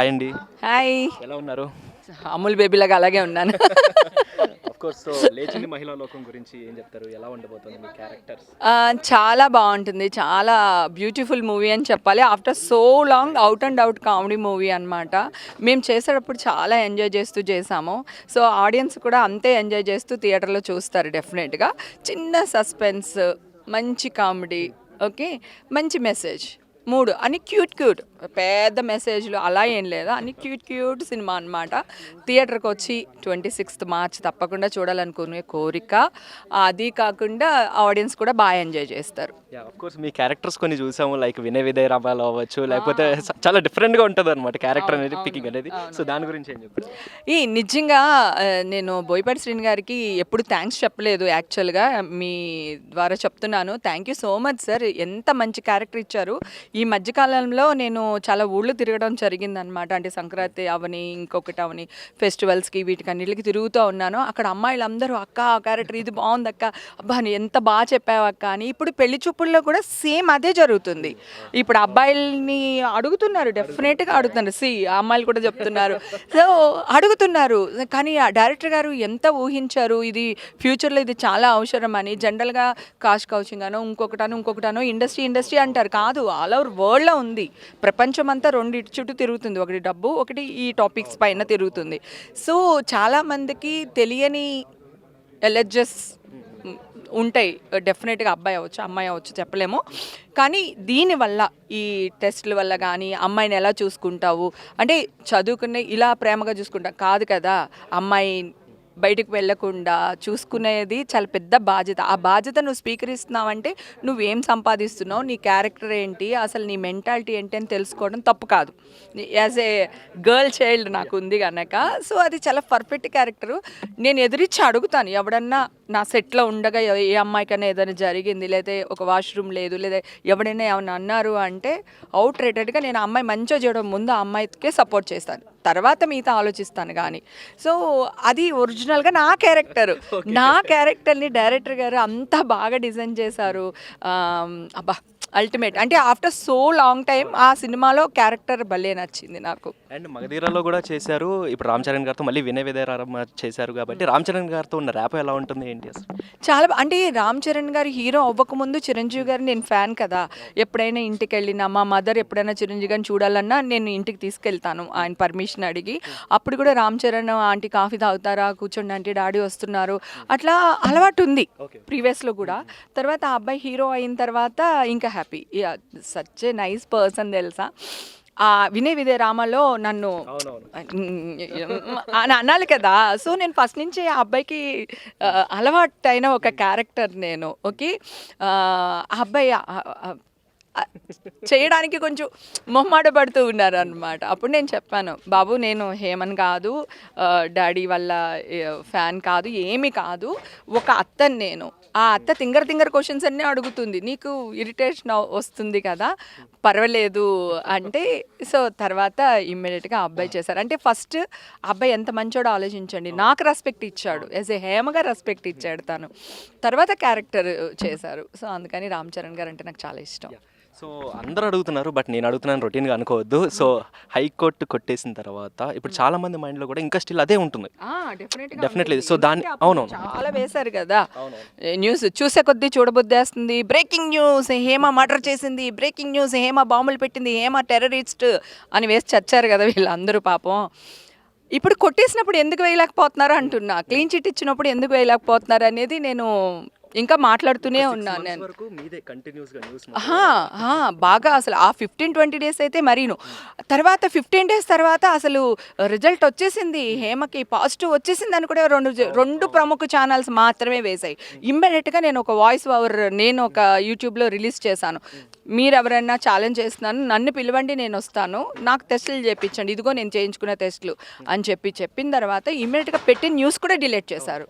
Hi అండి. Hi. ఎలా ఉన్నారు? అమూల్ బేబీలాగా అలాగే ఉన్నాను. Of course. సో లేచింది మహిళా లోకం గురించి ఏం చెప్తారు? ఎలా ఉండబోతుంది మీ క్యారెక్టర్స్? చాలా బాగుంటుంది. చాలా బ్యూటిఫుల్ మూవీ అని చెప్పాలి. After so long out and out comedy movie అనమాట. మేము చేసేటప్పుడు చాలా ఎంజాయ్ చేస్తూ చేసాము. సో ఆడియన్స్ కూడా అంతే ఎంజాయ్ చేస్తూ థియేటర్లో చూస్తారు డెఫినెట్గా. చిన్న సస్పెన్స్, మంచి కామెడీ, ఓకే, మంచి మెసేజ్, మూడు అని క్యూట్ క్యూట్, పెద్ద మెసేజ్లు అలా ఏం లేదా, అని క్యూట్ క్యూట్ సినిమా అనమాట. థియేటర్కి వచ్చి 26th March తప్పకుండా చూడాలనుకునే కోరిక. అది కాకుండా ఆడియన్స్ కూడా బాగా ఎంజాయ్ చేస్తారు. Yeah, of course me characters కొన్ని చూసాము, లైక్ వినయ విధేయ రామాలు అవ్వచ్చు, లేకపోతే చాలా డిఫరెంట్గా ఉంటుంది అనమాట క్యారెక్టర్ అనేది, పికింగ్ అనేది. సో దాని గురించి ఏం చెప్తారు? నిజంగా నేను బోయపాటి శ్రీని గారికి ఎప్పుడు థ్యాంక్స్ చెప్పలేదు. యాక్చువల్గా మీ ద్వారా చెప్తున్నాను. Thank you so much sir. ఎంత మంచి క్యారెక్టర్ ఇచ్చారు. ఈ మధ్యకాలంలో నేను చాలా ఊళ్ళు తిరగడం జరిగిందనమాట. అంటే సంక్రాంతి అవని, ఇంకొకటి అవని, ఫెస్టివల్స్కి వీటికన్నిటికి తిరుగుతూ ఉన్నాను. అక్కడ అమ్మాయిలందరూ అక్క ఆ క్యారెక్టర్ ఇది బాగుంది అక్క, అబ్బా ఎంత బాగా చెప్పావు అక్క అని. ఇప్పుడు పెళ్లి చూపుల్లో కూడా సేమ్ అదే జరుగుతుంది. ఇప్పుడు అబ్బాయిల్ని అడుగుతున్నారు, డెఫినెట్గా అడుగుతున్నారు. అమ్మాయిలు కూడా చెప్తున్నారు. సో అడుగుతున్నారు. కానీ ఆ డైరెక్టర్ గారు ఎంత ఊహించారు, ఇది ఫ్యూచర్లో ఇది చాలా అవసరం అని. జనరల్గా కాస్ట్ కౌచింగ్ అనో ఇంకొకటనో ఇండస్ట్రీ అంటారు. కాదు, ఆల్ ఓవర్ వరల్డ్లో ఉంది. ప్రపంచం అంతా రెండు ఇటు చుట్టూ తిరుగుతుంది. ఒకటి డబ్బు, ఒకటి ఈ టాపిక్స్ పైన తిరుగుతుంది. సో చాలామందికి తెలియని ఎలర్జెస్ ఉంటాయి. డెఫినెట్గా అబ్బాయి అవ్వచ్చు, అమ్మాయి అవ్వచ్చు, చెప్పలేము. కానీ దీనివల్ల, ఈ టెస్ట్ల వల్ల కానీ, అమ్మాయిని ఎలా చూసుకుంటావు అంటే చదువుకునే ఇలా ప్రేమగా చూసుకుంటా కాదు కదా, అమ్మాయి బయటకు వెళ్ళకుండా చూసుకునేది చాలా పెద్ద బాధ్యత. ఆ బాధ్యత నువ్వు స్వీకరిస్తున్నావంటే నువ్వేం సంపాదిస్తున్నావు, నీ క్యారెక్టర్ ఏంటి, అసలు నీ మెంటాలిటీ ఏంటి అని తెలుసుకోవడం తప్పు కాదు. యాజ్ ఏ గర్ల్ చైల్డ్ నాకు ఉంది కనుక. సో అది చాలా పర్ఫెక్ట్ క్యారెక్టరు. నేను ఎదురిచ్చి అడుగుతాను, ఎవడన్నా నా సెట్లో ఉండగా ఏ అమ్మాయికైనా ఏదైనా జరిగింది, లేదా ఒక వాష్రూమ్ లేదు, లేదా ఎవడైనా ఏమైనా అన్నారు అంటే అవుట్ రేటెడ్గా నేను అమ్మాయి మంచిగా చేయడం ముందు ఆ అమ్మాయికే సపోర్ట్ చేస్తాను, తర్వాత మిగతా ఆలోచిస్తాను. కానీ సో అది ఒరిజినల్గా నా క్యారెక్టర్ని డైరెక్టర్ గారు అంతా బాగా డిజైన్ చేశారు. అబ్బా అల్టిమేట్. అంటే ఆఫ్టర్ సో లాంగ్ టైం ఆ సినిమాలో క్యారెక్టర్ భలే నచ్చింది నాకు. అండ్ మగధీరలో కూడా చేశారు, ఇప్పుడు రామ్ చరణ్ గారితో మళ్ళీ వినయ విధేయ రామ చేశారు కాబట్టి రామ్ చరణ్ గారితో ఉన్న ర్యాప్ ఎలా ఉంటుంది ఏంటి అసలు? చాలా అంటే రామ్ చరణ్ గారు హీరో అవ్వకముందు చిరంజీవి గారు నేను ఫ్యాన్ కదా. ఎప్పుడైనా ఇంటికి వెళ్ళినా, మా మదర్ ఎప్పుడైనా చిరంజీవి గారిని చూడాలన్నా నేను ఇంటికి తీసుకెళ్తాను ఆయన పర్మిషన్ అడిగి. అప్పుడు కూడా రామ్ చరణ్ ఆంటీ కాఫీ తాగుతారా, కూర్చోండి ఆంటీ డాడీ వస్తున్నారు, అట్లా అలవాటు ఉంది ప్రీవియస్లో కూడా. తర్వాత ఆ అబ్బాయి హీరో అయిన తర్వాత ఇంకా happy. Such a nice person తెలుసా. వినయ విధేయ రామలో నన్ను అనాలి కదా. సో నేను ఫస్ట్ నుంచి ఆ అబ్బాయికి అలవాటు అయిన ఒక క్యారెక్టర్ నేను. ఓకే, ఆ అబ్బాయి చేయడానికి కొంచెం మొహమాట పడుతూ ఉన్నారు అనమాట. అప్పుడు నేను చెప్పాను, బాబు నేను హేమన్ కాదు, డాడీ వల్ల ఫ్యాన్ కాదు, ఏమీ కాదు, ఒక అత్తని నేను. ఆ అత్త తింగర క్వశ్చన్స్ అన్నీ అడుగుతుంది, నీకు ఇరిటేషన్ వస్తుంది కదా, పర్వాలేదు అంటే. సో తర్వాత ఇమ్మీడియట్గా అబ్బాయి చేశారు. అంటే ఫస్ట్ అబ్బాయి ఎంత మంచోడో ఆలోచించండి. నాకు రెస్పెక్ట్ ఇచ్చాడు, యాజ్ ఏ హేమగా రెస్పెక్ట్ ఇచ్చాడు తను. తర్వాత క్యారెక్టర్ చేశారు. సో అందుకని రామ్ చరణ్ గారు అంటే నాకు చాలా ఇష్టం. సో అందరూ అడుగుతున్నారు, బట్ నేను అడుగుతున్నాను, రొటీన్గా అనుకోవద్దు. సో హైకోర్టు కొట్టేసిన తర్వాత ఇప్పుడు చాలా మంది మైండ్లో కూడా ఇంకా స్టిల్ అదే ఉంటుంది డెఫినెట్లీ. సో దాన్ని అవునవును చాలా వేశారు కదా న్యూస్, చూసే కొద్దీ చూడబుద్దేస్తుంది. బ్రేకింగ్ న్యూస్, హేమ మర్డర్ చేసింది, బ్రేకింగ్ న్యూస్, హేమ బాంబులు పెట్టింది, హేమ టెర్రరిస్ట్ అని వేసి చచ్చారు కదా వీళ్ళందరూ పాపం. ఇప్పుడు కొట్టేసినప్పుడు ఎందుకు వేయలేకపోతున్నారు అంటున్నా, క్లీన్ చిట్ ఇచ్చినప్పుడు ఎందుకు వేయలేకపోతున్నారు అనేది నేను ఇంకా మాట్లాడుతూనే ఉన్నాను నేను. బాగా అసలు ఆ 15-20 days అయితే మరీను. తర్వాత 15 days తర్వాత అసలు రిజల్ట్ వచ్చేసింది, హేమకి పాజిటివ్ వచ్చేసింది అని కూడా రెండు ప్రముఖ ఛానల్స్ మాత్రమే వేశాయి. ఇమ్మీడియట్గా నేను ఒక వాయిస్ ఓవర్ నేను ఒక యూట్యూబ్లో రిలీజ్ చేశాను. మీరు ఎవరైనా ఛాలెంజ్ చేస్తున్నాను, నన్ను పిలవండి, నేను వస్తాను, నాకు టెస్టులు చేయించండి, ఇదిగో నేను చేయించుకున్న టెస్టులు అని చెప్పిన తర్వాత ఇమ్మీడియట్గా పెట్టిన న్యూస్ కూడా డిలీట్ చేశారు.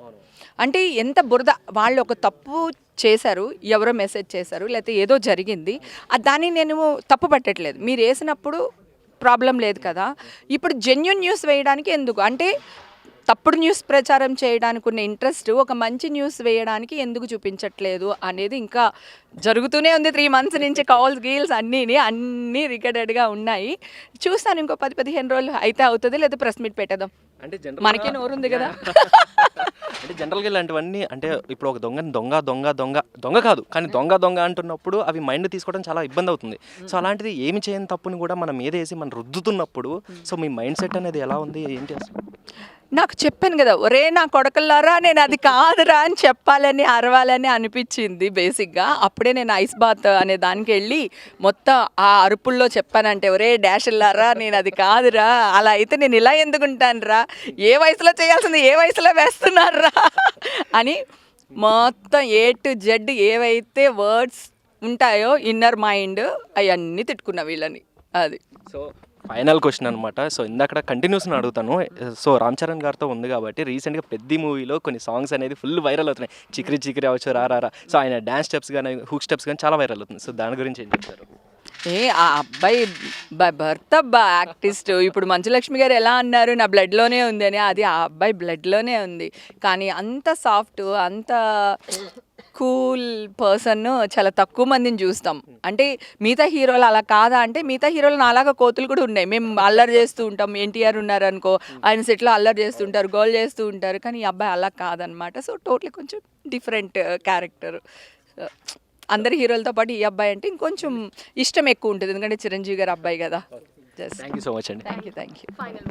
అంటే ఎంత బురద. వాళ్ళు ఒక తప్పు చేశారు, ఎవరో మెసేజ్ చేశారు, లేకపోతే ఏదో జరిగింది, దాన్ని నేను తప్పు పట్టట్లేదు. మీరు వేసినప్పుడు ప్రాబ్లం లేదు కదా. ఇప్పుడు జెన్యూన్ న్యూస్ వేయడానికి ఎందుకు అంటే తప్పుడు న్యూస్ ప్రచారం చేయడానికి ఉన్న ఇంట్రెస్ట్ ఒక మంచి న్యూస్ వేయడానికి ఎందుకు చూపించట్లేదు అనేది ఇంకా జరుగుతూనే ఉంది. 3 months నుంచి కాల్స్ గీల్స్ అన్నీ రికార్డెడ్గా ఉన్నాయి. చూస్తాను ఇంకో 10-15 రోజులు అయితే అవుతుంది, లేదా ప్రెస్ మీట్ పెట్టేద్దాం. అంటే మనకే నోరు ఉంది కదా. అంటే జనరల్గా ఇలాంటివన్నీ అంటే ఇప్పుడు ఒక దొంగని దొంగ కాదు కానీ దొంగ అంటున్నప్పుడు అవి మైండ్ తీసుకోవడం చాలా ఇబ్బంది అవుతుంది. సో అలాంటిది ఏమి చేయని తప్పుని కూడా మనం మీద వేసి మనం రుద్దుతున్నప్పుడు సో మీ మైండ్ సెట్ అనేది ఎలా ఉంది ఏంటి అసలు? నాకు చెప్పాను కదా, ఒరే నా కొడకల్లారా నేను అది కాదురా అని చెప్పాలని అరవాలని అనిపించింది బేసిక్గా. అప్పుడే నేను ఐస్ బాత్ అనే దానికి వెళ్ళి మొత్తం ఆ అరుపుల్లో చెప్పానంటే, ఒరే డాషల్లారా నేను అది కాదురా, అలా అయితే నేను ఇలా ఎందుకుంటాను రా, ఏ వయసులో చేయాల్సింది ఏ వయసులో వేస్తున్నారా అని మొత్తం A to Z ఏవైతే వర్డ్స్ ఉంటాయో ఇన్నర్ మైండ్ అవన్నీ తిట్టుకున్నా వీళ్ళని. అది సో ఫైనల్ క్వశ్చన్ అనమాట. సో ఇందాక కంటిన్యూస్ని అడుగుతాను. సో రామ్ చరణ్ గారితో ఉంది కాబట్టి రీసెంట్గా పెద్ద మూవీలో కొన్ని సాంగ్స్ అనేది ఫుల్ వైరల్ అవుతున్నాయి. చిక్రీ అవచ్చు రా. సో ఆయన డ్యాన్స్ స్టెప్స్ కానీ హుక్ స్టెప్స్ కానీ చాలా వైరల్ అవుతుంది. సో దాని గురించి ఏం చెప్తారు? ఆ అబ్బాయి భర్త ఆర్టిస్ట్. ఇప్పుడు మంచులక్ష్మి గారు ఎలా అన్నారు నా బ్లడ్లోనే ఉంది అని, అది ఆ అబ్బాయి బ్లడ్లోనే ఉంది. కానీ అంత సాఫ్ట్, అంత కూల్ పర్సన్ చాలా తక్కువ మందిని చూస్తాం. అంటే మిగతా హీరోలు అలా కాదా అంటే, మిగతా హీరోలు నాలాగా కోతులు కూడా ఉన్నాయి. మేము అల్లరి చేస్తూ ఉంటాం. ఎన్టీఆర్ ఉన్నారనుకో, ఆయన సెట్లో అల్లరి చేస్తుంటారు, గోల్ చేస్తూ ఉంటారు. కానీ ఈ అబ్బాయి అలా కాదనమాట. సో టోటలీ కొంచెం డిఫరెంట్ క్యారెక్టర్. అందరి హీరోలతో పాటు ఈ అబ్బాయి అంటే ఇంకొంచెం ఇష్టం ఎక్కువ ఉంటుంది, ఎందుకంటే చిరంజీవి గారు అబ్బాయి కదా. థ్యాంక్ యూ సో మచ్ అండి. Thank you. ఫైనల్